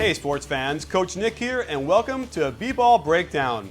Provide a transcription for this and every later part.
Hey sports fans, Coach Nick here and welcome to B-Ball Breakdown.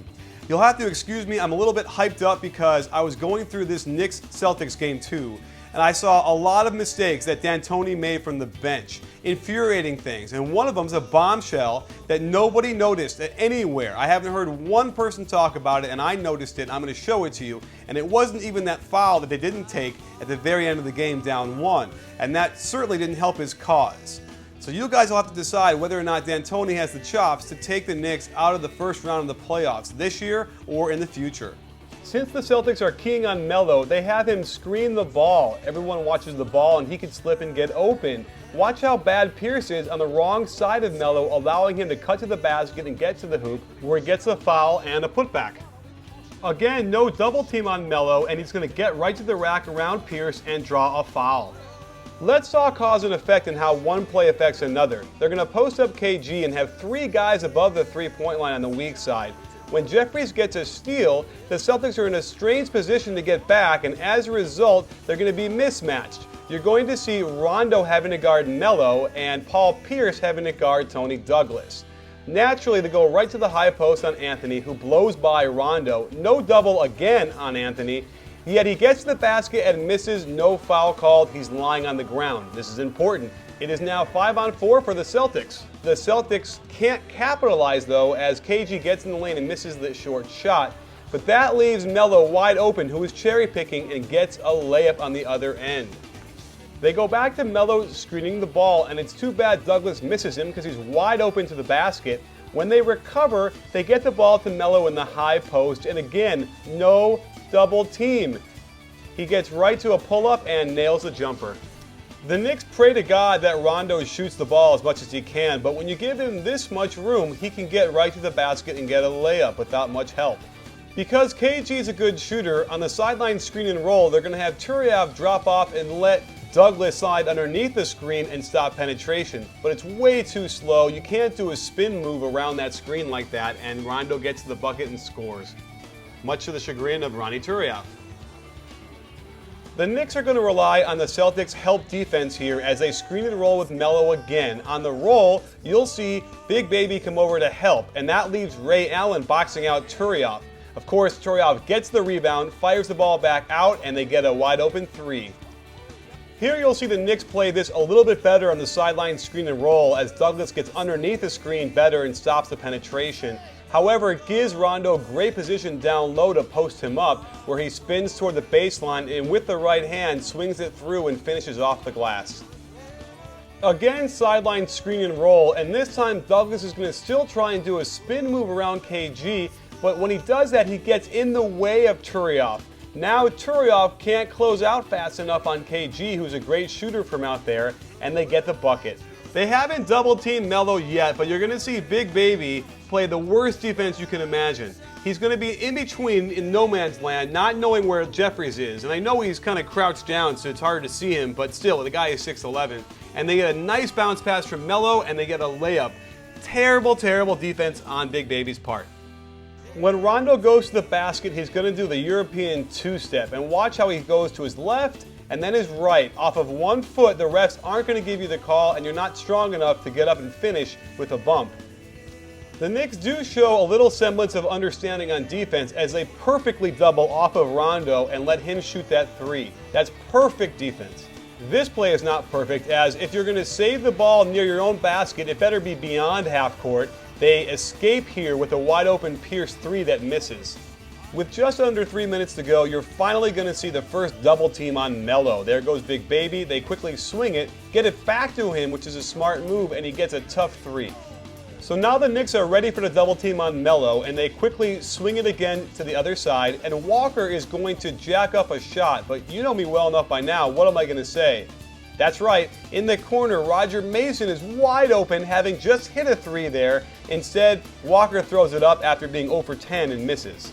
You'll have to excuse me, I'm a little bit hyped up because I was going through this Knicks Celtics game 2 and I saw a lot of mistakes that D'Antoni made from the bench. Infuriating things, and one of them is a bombshell that nobody noticed anywhere. I haven't heard one person talk about it and I noticed it. I'm going to show it to you, and it wasn't even that foul that they didn't take at the very end of the game down 1, and that certainly didn't help his cause. So you guys will have to decide whether or not D'Antoni has the chops to take the Knicks out of the first round of the playoffs this year or in the future. Since the Celtics are keying on Melo, they have him screen the ball. Everyone watches the ball and he can slip and get open. Watch how bad Pierce is on the wrong side of Melo, allowing him to cut to the basket and get to the hoop where he gets a foul and a putback. Again, no double team on Melo, and he's going to get right to the rack around Pierce and draw a foul. Let's saw cause and effect in how one play affects another. They're going to post up KG and have 3 guys above the three-point line on the weak side. When Jeffries gets a steal, the Celtics are in a strange position to get back, and as a result, they're going to be mismatched. You're going to see Rondo having to guard Melo and Paul Pierce having to guard Tony Douglas. Naturally, they go right to the high post on Anthony, who blows by Rondo. No double again on Anthony. Yet he gets to the basket and misses. No foul called. He's lying on the ground. This is important. It is now 5-on-4 for the Celtics. The Celtics can't capitalize though, as KG gets in the lane and misses the short shot. But that leaves Melo wide open, who is cherry picking and gets a layup on the other end. They go back to Melo screening the ball, and it's too bad Douglas misses him because he's wide open to the basket. When they recover, they get the ball to Melo in the high post, and again, no double team. He gets right to a pull-up and nails a jumper. The Knicks pray to God that Rondo shoots the ball as much as he can, but when you give him this much room, he can get right to the basket and get a layup without much help. Because KG is a good shooter, on the sideline screen and roll, they're going to have Turiaf drop off and let Douglas slide underneath the screen and stop penetration. But it's way too slow. You can't do a spin move around that screen like that, and Rondo gets to the bucket and scores, much to the chagrin of Ronnie Turiaf. The Knicks are going to rely on the Celtics' help defense here as they screen and roll with Melo again. On the roll, you'll see Big Baby come over to help, and that leaves Ray Allen boxing out Turiaf. Of course, Turiaf gets the rebound, fires the ball back out, and they get a wide open 3. Here you'll see the Knicks play this a little bit better on the sideline screen and roll as Douglas gets underneath the screen better and stops the penetration. However, it gives Rondo great position down low to post him up, where he spins toward the baseline and with the right hand swings it through and finishes off the glass. Again, sideline screen and roll, and this time Douglas is going to still try and do a spin move around KG, but when he does that, he gets in the way of Turiaf. Now Turiaf can't close out fast enough on KG, who's a great shooter from out there, and they get the bucket. They haven't double-teamed Melo yet, but you're going to see Big Baby play the worst defense you can imagine. He's going to be in between in no man's land, not knowing where Jeffries is. And I know he's kind of crouched down, so it's hard to see him, but still, the guy is 6'11". And they get a nice bounce pass from Melo, and they get a layup. Terrible, terrible defense on Big Baby's part. When Rondo goes to the basket, he's going to do the European two-step. And watch how he goes to his left and then his right. Off of 1 foot, the refs aren't going to give you the call, and you're not strong enough to get up and finish with a bump. The Knicks do show a little semblance of understanding on defense as they perfectly double off of Rondo and let him shoot that 3. That's perfect defense. This play is not perfect, as if you're going to save the ball near your own basket, it better be beyond half court. They escape here with a wide open Pierce 3 that misses. With just under 3 minutes to go, you're finally going to see the first double team on Melo. There goes Big Baby. They quickly swing it, get it back to him, which is a smart move, and he gets a tough 3. So now the Knicks are ready for the double team on Melo, and they quickly swing it again to the other side, and Walker is going to jack up a shot, but you know me well enough by now, what am I going to say? That's right, in the corner, Roger Mason is wide open, having just hit a 3 there. Instead, Walker throws it up after being 0 for 10 and misses.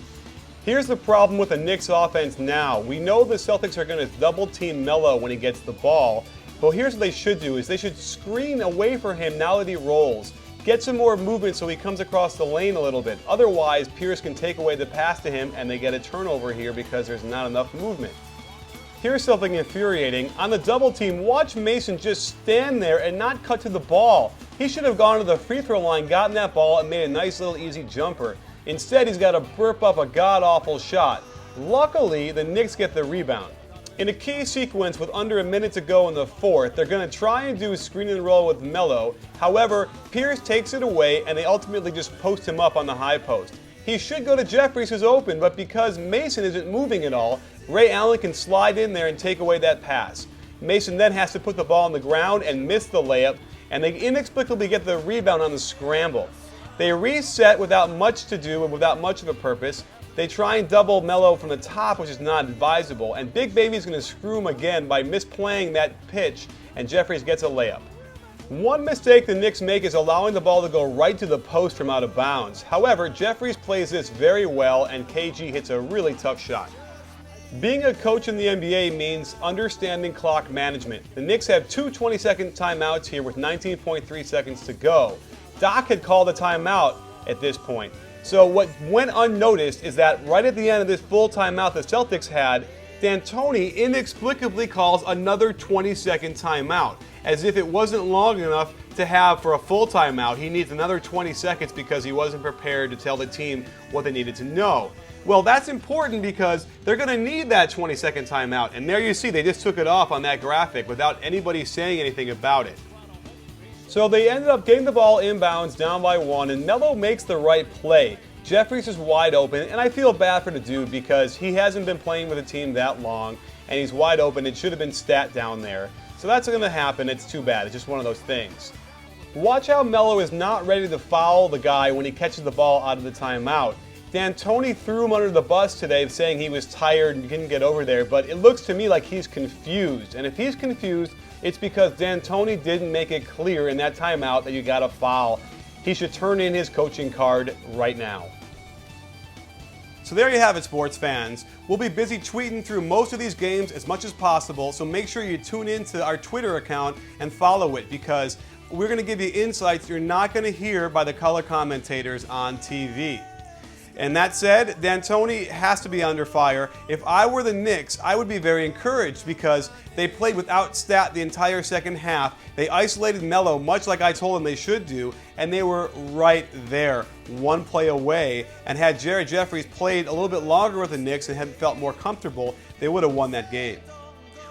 Here's the problem with the Knicks offense now. We know the Celtics are going to double team Melo when he gets the ball, but here's what they should do, is they should screen away for him now that he rolls. Get some more movement so he comes across the lane a little bit. Otherwise, Pierce can take away the pass to him and they get a turnover here because there's not enough movement. Here's something infuriating. On the double team, watch Mason just stand there and not cut to the ball. He should have gone to the free throw line, gotten that ball, and made a nice little easy jumper. Instead, he's got to burp up a god-awful shot. Luckily, the Knicks get the rebound. In a key sequence with under a minute to go in the fourth, they're going to try and do a screen and roll with Melo. However, Pierce takes it away, and they ultimately just post him up on the high post. He should go to Jeffries, who's open, but because Mason isn't moving at all, Ray Allen can slide in there and take away that pass. Mason then has to put the ball on the ground and miss the layup, and they inexplicably get the rebound on the scramble. They reset without much to do and without much of a purpose. They try and double Melo from the top, which is not advisable, and Big Baby's going to screw him again by misplaying that pitch, and Jeffries gets a layup. One mistake the Knicks make is allowing the ball to go right to the post from out of bounds. However, Jeffries plays this very well, and KG hits a really tough shot. Being a coach in the NBA means understanding clock management. The Knicks have two 20-second timeouts here with 19.3 seconds to go. Doc had called a timeout at this point. So what went unnoticed is that right at the end of this full timeout the Celtics had, D'Antoni inexplicably calls another 20-second timeout, as if it wasn't long enough to have for a full timeout. He needs another 20 seconds because he wasn't prepared to tell the team what they needed to know. Well, that's important because they're going to need that 20-second timeout. And there you see, they just took it off on that graphic without anybody saying anything about it. So they ended up getting the ball inbounds down by one, and Melo makes the right play. Jeffries is wide open, and I feel bad for the dude because he hasn't been playing with a team that long, and he's wide open. It should have been stat down there. So that's going to happen. It's too bad. It's just one of those things. Watch how Melo is not ready to foul the guy when he catches the ball out of the timeout. D'Antoni threw him under the bus today, saying he was tired and couldn't get over there, but it looks to me like he's confused. And if he's confused, it's because D'Antoni didn't make it clear in that timeout that you got to foul. He should turn in his coaching card right now. So there you have it, sports fans. We'll be busy tweeting through most of these games as much as possible, so make sure you tune in to our Twitter account and follow it because we're going to give you insights you're not going to hear by the color commentators on TV. And that said, D'Antoni has to be under fire. If I were the Knicks, I would be very encouraged because they played without stat the entire second half. They isolated Melo, much like I told them they should do, and they were right there, one play away. And had Jared Jeffries played a little bit longer with the Knicks and had felt more comfortable, they would have won that game.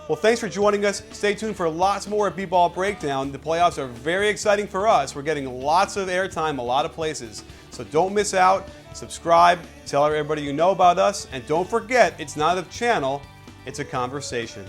Well, thanks for joining us. Stay tuned for lots more at B-Ball Breakdown. The playoffs are very exciting for us. We're getting lots of airtime a lot of places. So don't miss out. Subscribe, tell everybody you know about us, and don't forget, it's not a channel, it's a conversation.